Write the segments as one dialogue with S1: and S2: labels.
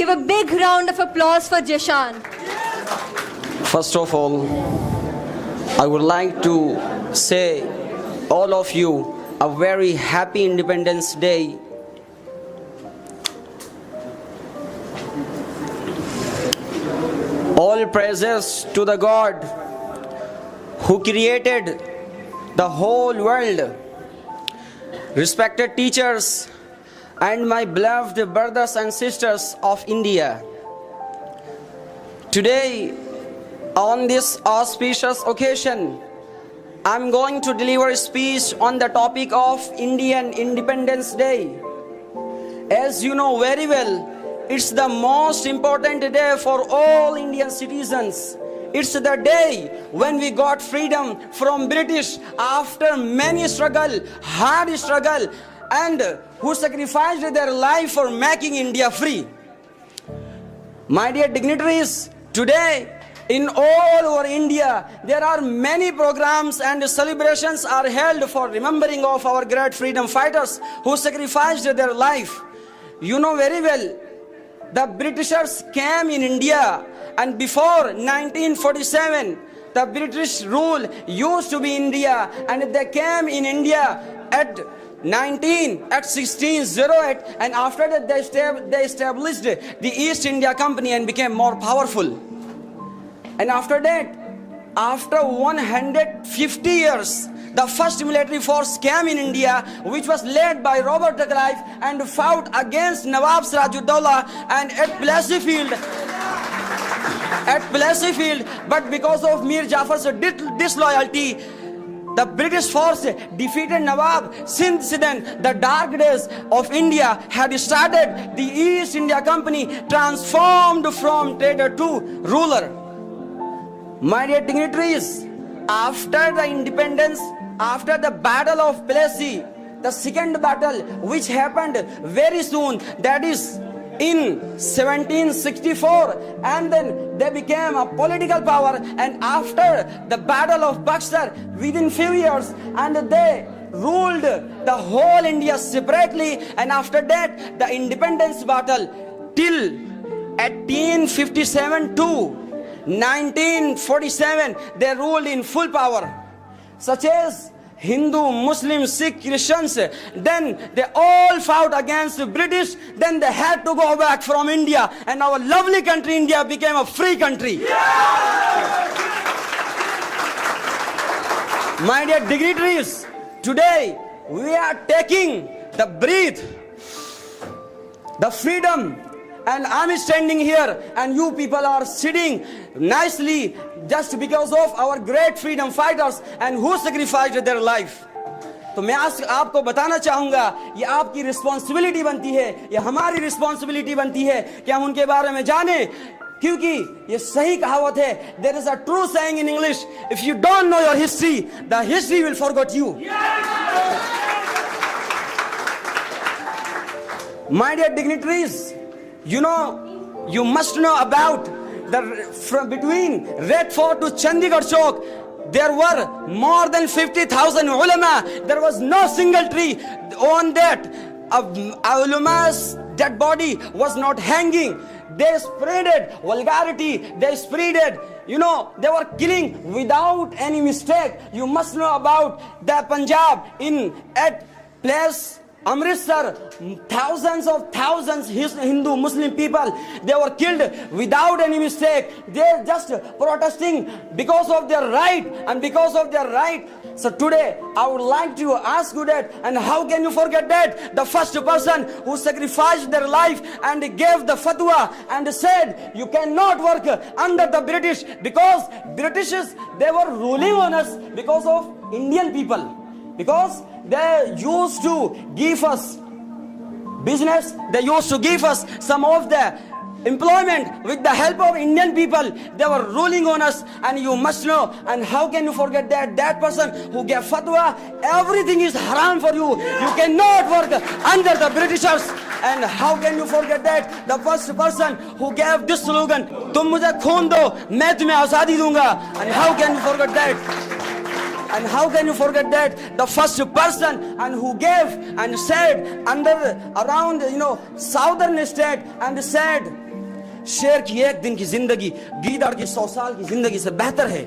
S1: give a big round of applause for Jishan.
S2: First of all, I would like to say all of you a very happy Independence Day. All praises to the God who created the whole world. Respected teachers and my beloved brothers and sisters of India. Today, on this auspicious occasion, I'm going to deliver a speech on the topic of Indian Independence Day. As you know very well, it's the most important day for all Indian citizens. It's the day when we got freedom from British after many struggle, hard struggle, and who sacrificed their life for making India free. My dear dignitaries, today in all over India, there are many programs and celebrations are held for remembering of our great freedom fighters who sacrificed their life. You know very well, the Britishers came in India, and before 1947, the British rule used to be India, and they came in India at 1608, and after that they established the East India Company and became more powerful. And after that, after 150 years, the first military force came in India, which was led by Robert Clive and fought against Nawab Sirajuddaulah and at Plessy Field, but because of Mir Jafar's disloyalty, the British force defeated Nawab. Since then, the dark days of India had started. The East India Company transformed from trader to ruler. My dear dignitaries, after the independence, after the Battle of Plessy, the second battle which happened very soon, that is in 1764, and then they became a political power, and after the Battle of Buxar, within few years, and they ruled the whole India separately, and after that the independence battle till 1857 to 1947, they ruled in full power, such as Hindu, Muslim, Sikh, Christians. Then they all fought against the British. Then they had to go back from India, and our lovely country India became a free country. Yeah! My dear dignitaries, today we are taking the breath, the freedom, and I'm standing here and you people are sitting nicely just because of our great freedom fighters and who sacrificed their life. तो मैं आज आपको बताना चाहूंगा, ये आपकी responsibility बनती है, ये हमारी रिस्पॉन्सिबिलिटी बनती है कि हम उनके बारे में जाने, क्योंकि ये सही कहावत है. There is a true saying in English, if you don't know your history, the history will forget you. My dear dignitaries, you know, you must know about from between Red Fort to Chandigarh Chowk, there were more than 50,000 ulama. There was no single tree on that. Ulama's dead body was not hanging. They spreaded vulgarity. They spreaded, you know, they were killing without any mistake. You must know about the Punjab at place Amritsar, thousands Hindu Muslim people, they were killed without any mistake. They're just protesting because of their right and because of their right. So today I would like to ask you that, and how can you forget that? The first person who sacrificed their life and gave the fatwa and said you cannot work under the British, because Britishes, they were ruling on us because of Indian people. Because they used to give us business, they used to give us some of the employment with the help of Indian people. They were ruling on us, and you must know, and how can you forget that person who gave fatwa, everything is haram for you, you cannot work under the Britishers. And how can you forget that? The first person who gave this slogan, तुम मुझे खून दो मैं तुम्हें आजादी दूंगा. And how can you forget that? And how can you forget that? The first person and who gave and said around southern state and said, शेर की एक दिन की जिंदगी गीदड़ की 100 साल की जिंदगी से बेहतर है.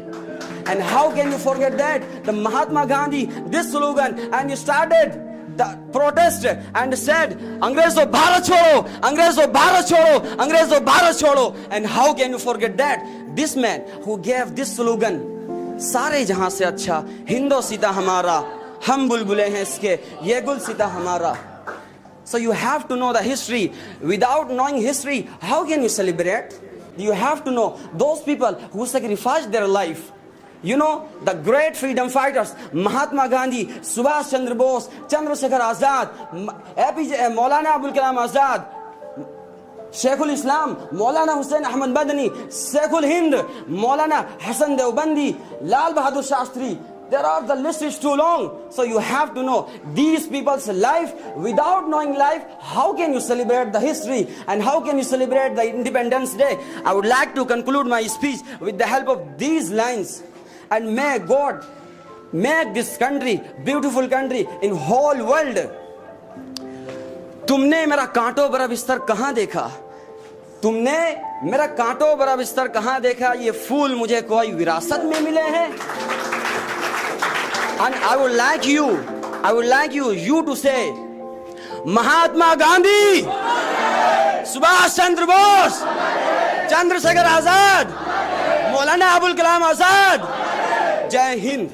S2: And how can you forget that? The Mahatma Gandhi, this slogan, and he started the protest and said, अंग्रेजों भारत छोड़ो, अंग्रेजों भारत छोड़ो, अंग्रेजों भारत छोड़ो. And how can you forget that? This man who gave this slogan, सारे जहां से अच्छा हिंदो सीता हमारा, हम बुलबुले हैं इसके, ये गुल सीता हमारा. So you have to know the history. Without knowing history, how can you celebrate? You have to know those people who sacrificed their life. You know, the great freedom fighters, Mahatma Gandhi, Subhash Chandra Bose, Chandrasekhar Azad, APJ, Maulana Abul Kalam Azad, Sheikhul Islam, Maulana Hussain Ahmad Badani, Sheikhul Hind, Maulana Hassan Deobandi, Lal Bahadur Shastri. The list is too long. So you have to know these people's life. Without knowing life, how can you celebrate the history? And how can you celebrate the Independence Day? I would like to conclude my speech with the help of these lines. And may God make this country, beautiful country in whole world. तुमने मेरा कांटो भरा बिस्तर कहाँ देखा? तुमने मेरा कांटो भरा बिस्तर कहाँ देखा? ये फूल मुझे कोई विरासत में मिले हैं. And I would like you to say, Mahatma Gandhi, Subhash Chandra Bose, Chandrasekhar Azad, Maulana Abul Kalam Azad, Jai Hind.